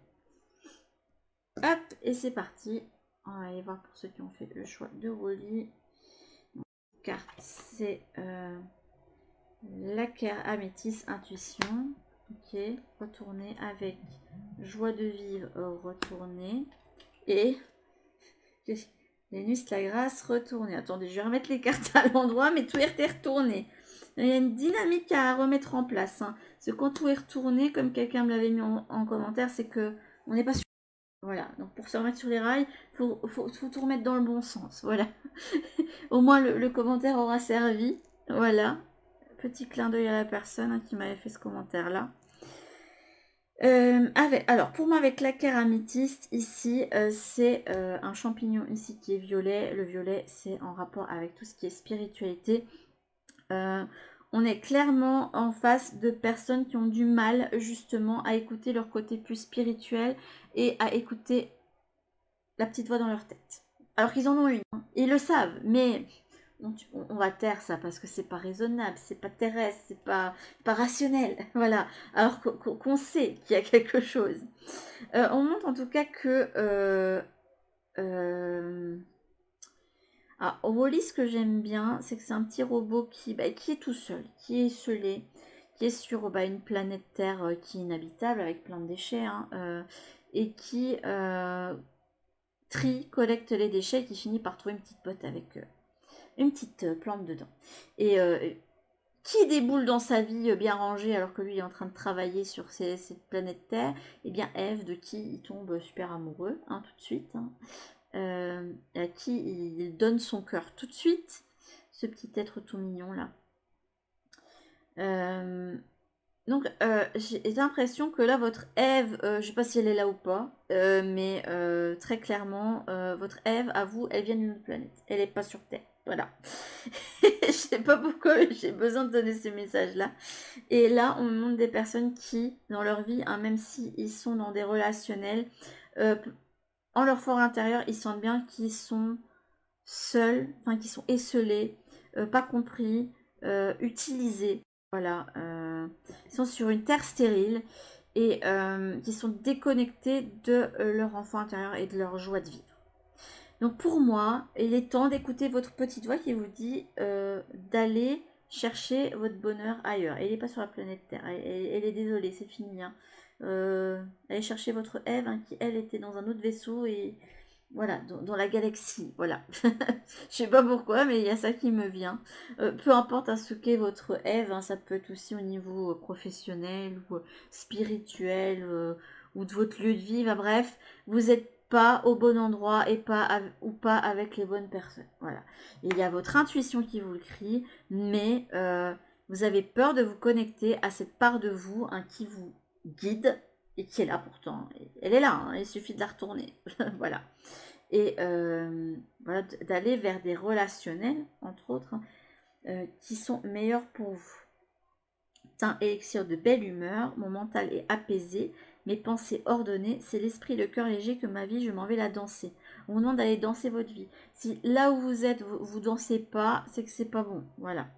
Hop, et c'est parti. On va aller voir pour ceux qui ont fait le choix de Wally. Carte, c'est la carte améthyste intuition. Ok, retourner avec joie de vivre, retourner. Et les nuits, la grâce, retourner. Attendez, je vais remettre les cartes à l'endroit, mais tout est retourné. Il y a une dynamique à remettre en place. Hein. Parce que quand tout est retourné, comme quelqu'un me l'avait mis en commentaire, c'est que on n'est pas sûr. Voilà, donc pour se remettre sur les rails, il faut tout remettre dans le bon sens. Voilà. Au moins, le commentaire aura servi. Voilà. Petit clin d'œil à la personne hein, qui m'avait fait ce commentaire-là. Alors, pour moi, avec la carte améthyste, ici, c'est un champignon ici qui est violet. Le violet, c'est en rapport avec tout ce qui est spiritualité. On est clairement en face de personnes qui ont du mal, justement, à écouter leur côté plus spirituel et à écouter la petite voix dans leur tête. Alors qu'ils en ont une. Hein. Ils le savent, mais... On va taire ça parce que c'est pas raisonnable, c'est pas terrestre, c'est pas rationnel, voilà. Alors qu'on sait qu'il y a quelque chose. On montre en tout cas que alors, Wally, ce que j'aime bien, c'est que c'est un petit robot qui est tout seul, qui est isolé, qui est sur une planète Terre qui est inhabitable avec plein de déchets, hein, et qui trie, collecte les déchets et qui finit par trouver une petite botte avec une petite plante dedans. Et qui déboule dans sa vie bien rangée alors que lui est en train de travailler sur cette planète Terre? Eh bien Ève, de qui il tombe super amoureux, hein, tout de suite. Hein. À qui il donne son cœur tout de suite, ce petit être tout mignon là. Donc j'ai l'impression que là votre Ève, je sais pas si elle est là ou pas, mais très clairement votre Ève, à vous, elle vient d'une autre planète, elle est pas sur Terre, voilà. Je sais pas pourquoi j'ai besoin de donner ce message là. Et là on montre des personnes qui dans leur vie, hein, même si ils sont dans des relationnels, en leur fort intérieur, ils sentent bien qu'ils sont seuls, enfin qu'ils sont esselés, pas compris, utilisés, voilà. ils sont sur une terre stérile et qui sont déconnectés de leur enfant intérieur et de leur joie de vivre. Donc pour moi, il est temps d'écouter votre petite voix qui vous dit d'aller chercher votre bonheur ailleurs. Elle n'est pas sur la planète Terre. Elle est désolée, c'est fini. Hein. Allez chercher votre Ève hein, qui, elle, était dans un autre vaisseau et voilà, dans la galaxie. Voilà. Je sais pas pourquoi, mais il y a ça qui me vient. Peu importe à ce qu'est votre Ève, hein, ça peut être aussi au niveau professionnel ou spirituel ou de votre lieu de vie. Bah, bref, vous êtes pas au bon endroit et ou pas avec les bonnes personnes. Voilà. Il y a votre intuition qui vous le crie, mais vous avez peur de vous connecter à cette part de vous hein, qui vous guide et qui est là pourtant. Elle est là, hein, il suffit de la retourner. Voilà. Et voilà, d'aller vers des relationnels, entre autres, hein, qui sont meilleurs pour vous. Teint élixir de belle humeur, mon mental est apaisé, mes pensées ordonnées, c'est l'esprit, le cœur léger que ma vie, je m'en vais la danser. On vous demande d'aller danser votre vie. Si là où vous êtes, vous dansez pas, c'est que c'est pas bon. Voilà.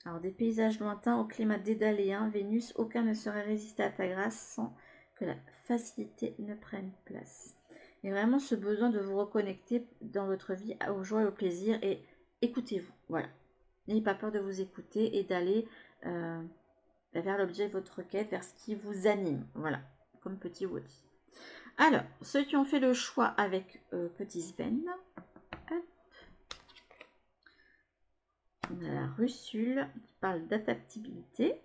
Alors, des paysages lointains au climat dédaléen, Vénus, aucun ne saurait résister à ta grâce sans que la facilité ne prenne place. Et vraiment ce besoin de vous reconnecter dans votre vie aux joies et au plaisir et écoutez-vous. Voilà. N'ayez pas peur de vous écouter et d'aller vers l'objet de votre quête, vers ce qui vous anime. Voilà, comme petit Woody. Alors, ceux qui ont fait le choix avec petit Sven, on a la Russule qui parle d'adaptabilité.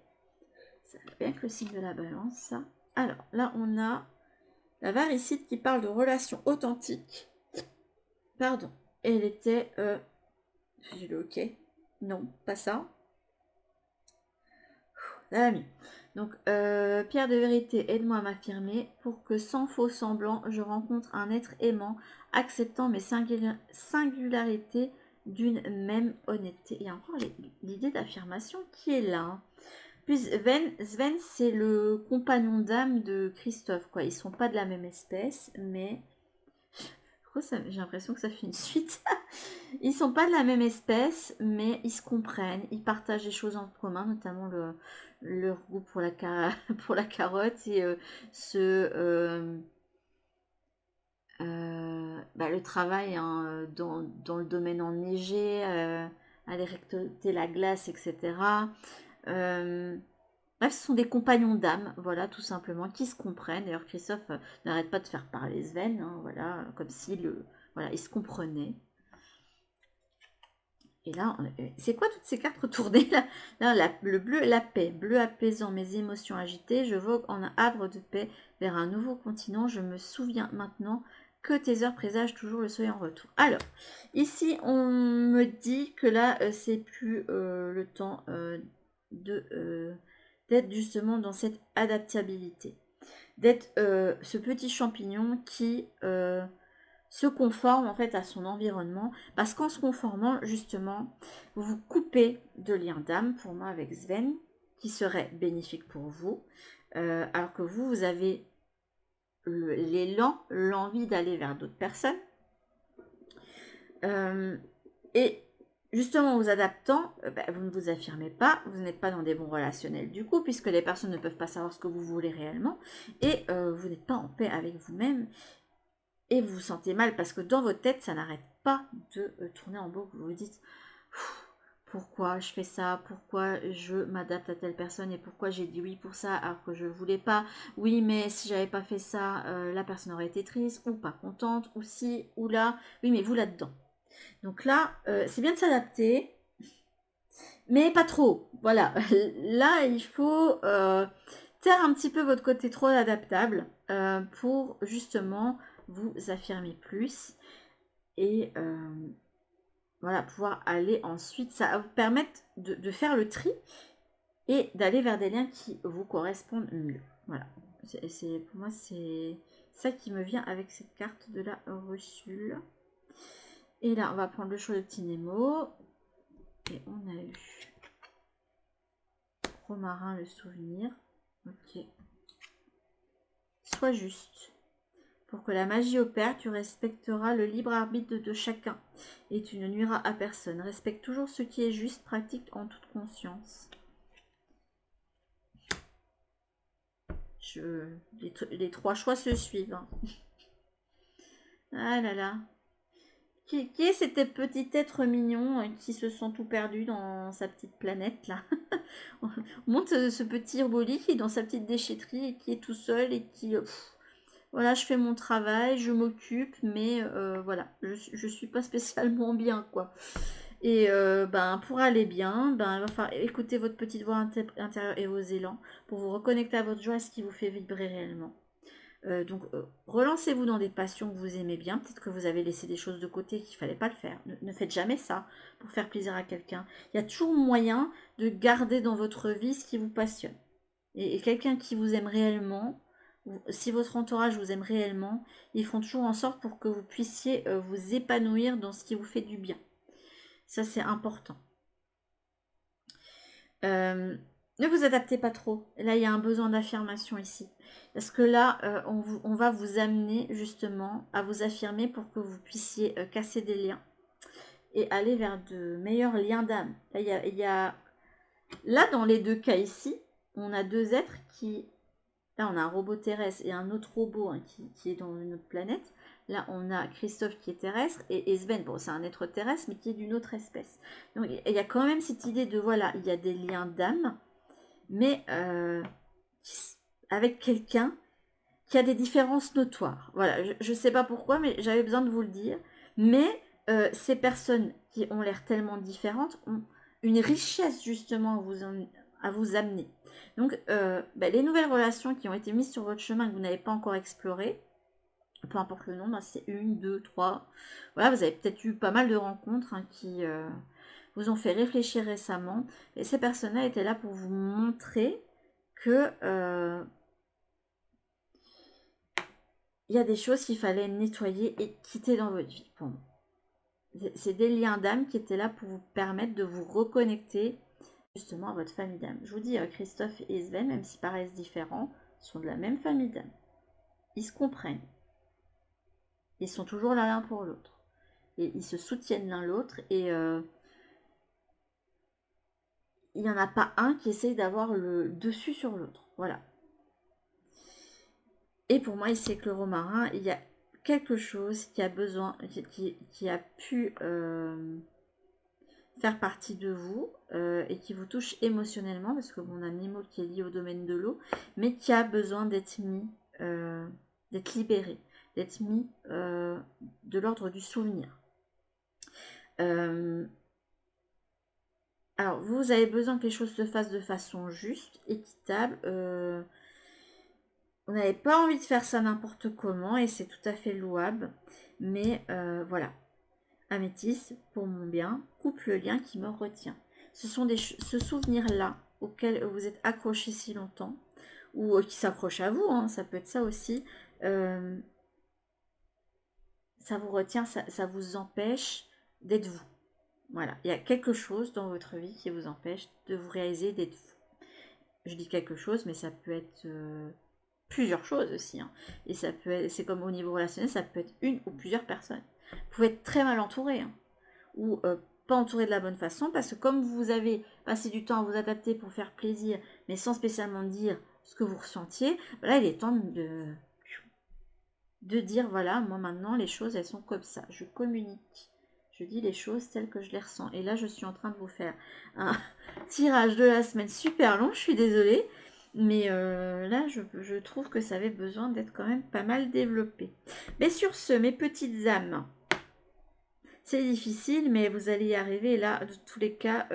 Ça va bien que le signe de la balance, ça. Alors, là, on a la Varicide qui parle de relations authentiques. Pardon. Elle était... j'ai le OK. Non, pas ça. L'ami. Donc, Pierre de vérité, aide-moi à m'affirmer pour que sans faux semblant, je rencontre un être aimant, acceptant mes singularités d'une même honnêteté. Il y a encore l'idée d'affirmation qui est là. Hein. Puis Sven, c'est le compagnon d'âme de Christophe. Quoi. Ils ne sont pas de la même espèce, mais... J'ai l'impression que ça fait une suite. Ils sont pas de la même espèce, mais ils se comprennent. Ils partagent des choses en commun, notamment leur goût pour la carotte et le travail hein, dans le domaine enneigé, aller récolter la glace, etc. Bref, ce sont des compagnons d'âme, voilà, tout simplement, qui se comprennent. D'ailleurs, Christophe n'arrête pas de faire parler Sven, hein, voilà, comme s'il voilà, ils se comprenaient. Et là, c'est quoi toutes ces cartes retournées là, le bleu, la paix, bleu apaisant mes émotions agitées, je vogue en un havre de paix vers un nouveau continent, je me souviens maintenant que tes heures présagent toujours le soleil en retour. Alors, ici, on me dit que là, c'est plus le temps d'être justement dans cette adaptabilité, d'être ce petit champignon qui se conforme en fait à son environnement, parce qu'en se conformant justement, vous vous coupez de lien d'âme, pour moi avec Sven, qui serait bénéfique pour vous, alors que vous avez l'élan, l'envie d'aller vers d'autres personnes, et justement, en vous adaptant, vous ne vous affirmez pas, vous n'êtes pas dans des bons relationnels du coup, puisque les personnes ne peuvent pas savoir ce que vous voulez réellement, et vous n'êtes pas en paix avec vous-même, et vous vous sentez mal, parce que dans votre tête, ça n'arrête pas de tourner en boucle. Vous vous dites, pourquoi je fais ça, pourquoi je m'adapte à telle personne, et pourquoi j'ai dit oui pour ça, alors que je ne voulais pas. Oui, mais si j'avais pas fait ça, la personne aurait été triste, ou pas contente, ou si, ou là. Oui, mais vous là-dedans. Donc là, c'est bien de s'adapter, mais pas trop. Voilà. Là, il faut taire un petit peu votre côté trop adaptable pour justement vous affirmer plus et voilà, pouvoir aller ensuite. Ça va vous permettre de faire le tri et d'aller vers des liens qui vous correspondent mieux. Voilà. Pour moi, c'est ça qui me vient avec cette carte de la Russule. Et là, on va prendre le choix de petit Nemo. Et on a eu Romarin, le souvenir. Ok. Sois juste. Pour que la magie opère, tu respecteras le libre arbitre de chacun et tu ne nuiras à personne. Respecte toujours ce qui est juste, pratique en toute conscience. Les trois choix se suivent. Hein. Ah là là. Qui est cet petit être mignon qui se sent tout perdu dans sa petite planète là? On montre ce petit Urboli qui est dans sa petite déchetterie et qui est tout seul et qui... voilà, je fais mon travail, je m'occupe, mais voilà, je suis pas spécialement bien, quoi. Et ben, pour aller bien, ben, il va falloir écouter votre petite voix intérieure et vos élans pour vous reconnecter à votre joie, à ce qui vous fait vibrer réellement. Donc, relancez-vous dans des passions que vous aimez bien. Peut-être que vous avez laissé des choses de côté qu'il ne fallait pas le faire. Ne faites jamais ça pour faire plaisir à quelqu'un. Il y a toujours moyen de garder dans votre vie ce qui vous passionne. Et quelqu'un qui vous aime réellement, si votre entourage vous aime réellement, ils font toujours en sorte pour que vous puissiez vous épanouir dans ce qui vous fait du bien. Ça, c'est important. Ne vous adaptez pas trop. Là, il y a un besoin d'affirmation ici. Parce que là, on va vous amener justement à vous affirmer pour que vous puissiez casser des liens et aller vers de meilleurs liens d'âme. Là, là, dans les deux cas ici, on a deux êtres qui... Là, on a un robot terrestre et un autre robot hein, qui est dans une autre planète. Là, on a Christophe qui est terrestre et Sven, bon, c'est un être terrestre, mais qui est d'une autre espèce. Donc, il y a quand même cette idée de, voilà, il y a des liens d'âme, mais avec quelqu'un qui a des différences notoires. Voilà, je ne sais pas pourquoi, mais j'avais besoin de vous le dire. Mais ces personnes qui ont l'air tellement différentes ont une richesse justement à vous amener. Donc, les nouvelles relations qui ont été mises sur votre chemin que vous n'avez pas encore explorées, peu importe le nombre, c'est une, deux, trois. Voilà, vous avez peut-être eu pas mal de rencontres hein, qui vous ont fait réfléchir récemment. Et ces personnes-là étaient là pour vous montrer que il y a des choses qu'il fallait nettoyer et quitter dans votre vie pour moi. C'est des liens d'âme qui étaient là pour vous permettre de vous reconnecter justement à votre famille d'âme. Je vous dis, Christophe et Sven, même s'ils paraissent différents, sont de la même famille d'âme. Ils se comprennent. Ils sont toujours là l'un pour l'autre. Et ils se soutiennent l'un l'autre et il n'y en a pas un qui essaye d'avoir le dessus sur l'autre. Voilà. Et pour moi, ici avec le romarin, il y a quelque chose qui a besoin, qui a pu faire partie de vous et qui vous touche émotionnellement, parce que mon animal qui est lié au domaine de l'eau, mais qui a besoin d'être mis, d'être libéré, d'être mis de l'ordre du souvenir. Alors, vous avez besoin que les choses se fassent de façon juste, équitable. Vous n'avez pas envie de faire ça n'importe comment et c'est tout à fait louable. Mais voilà. Améthyste, pour mon bien, coupe le lien qui me retient. Ce sont ce souvenir-là auquel vous êtes accroché si longtemps, ou qui s'accroche à vous, hein, ça peut être ça aussi. Ça vous retient, ça vous empêche d'être vous. Voilà, il y a quelque chose dans votre vie qui vous empêche de vous réaliser, d'être vous. Je dis quelque chose, mais ça peut être plusieurs choses aussi. Hein. Et ça peut être, c'est comme au niveau relationnel, ça peut être une ou plusieurs personnes. Vous pouvez être très mal entouré, hein, ou pas entouré de la bonne façon, parce que comme vous avez passé du temps à vous adapter pour faire plaisir, mais sans spécialement dire ce que vous ressentiez, là il est temps de dire, voilà, moi maintenant les choses elles sont comme ça, je communique. Je dis les choses telles que je les ressens. Et là, je suis en train de vous faire un tirage de la semaine super long. Je suis désolée. Mais là, je trouve que ça avait besoin d'être quand même pas mal développé. Mais sur ce, mes petites âmes, c'est difficile, mais vous allez y arriver. Là, de tous les cas,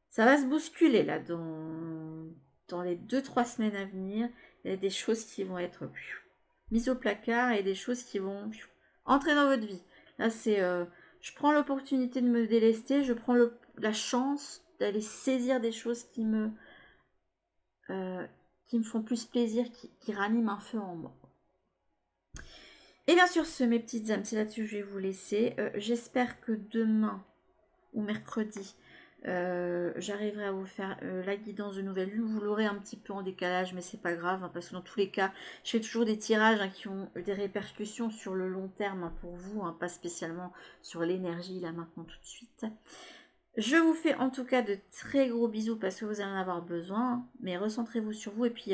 ça va se bousculer là dans les 2-3 semaines à venir. Il y a des choses qui vont être mises au placard et des choses qui vont entrer dans votre vie. Là, c'est je prends l'opportunité de me délester, je prends la chance d'aller saisir des choses qui me font plus plaisir, qui raniment un feu en moi. Et bien sur ce, mes petites âmes, c'est là-dessus que je vais vous laisser. J'espère que demain ou mercredi, j'arriverai à vous faire la guidance de nouvelle lune. Vous l'aurez un petit peu en décalage, mais c'est pas grave, hein, parce que dans tous les cas, je fais toujours des tirages hein, qui ont des répercussions sur le long terme hein, pour vous, hein, pas spécialement sur l'énergie là maintenant tout de suite. Je vous fais en tout cas de très gros bisous parce que vous allez en avoir besoin, mais recentrez-vous sur vous et puis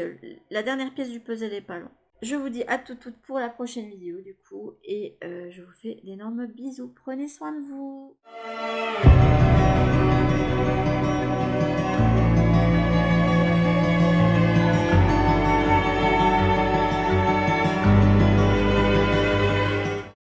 la dernière pièce du puzzle est pas loin. Je vous dis à toutes pour la prochaine vidéo du coup et je vous fais d'énormes bisous. Prenez soin de vous.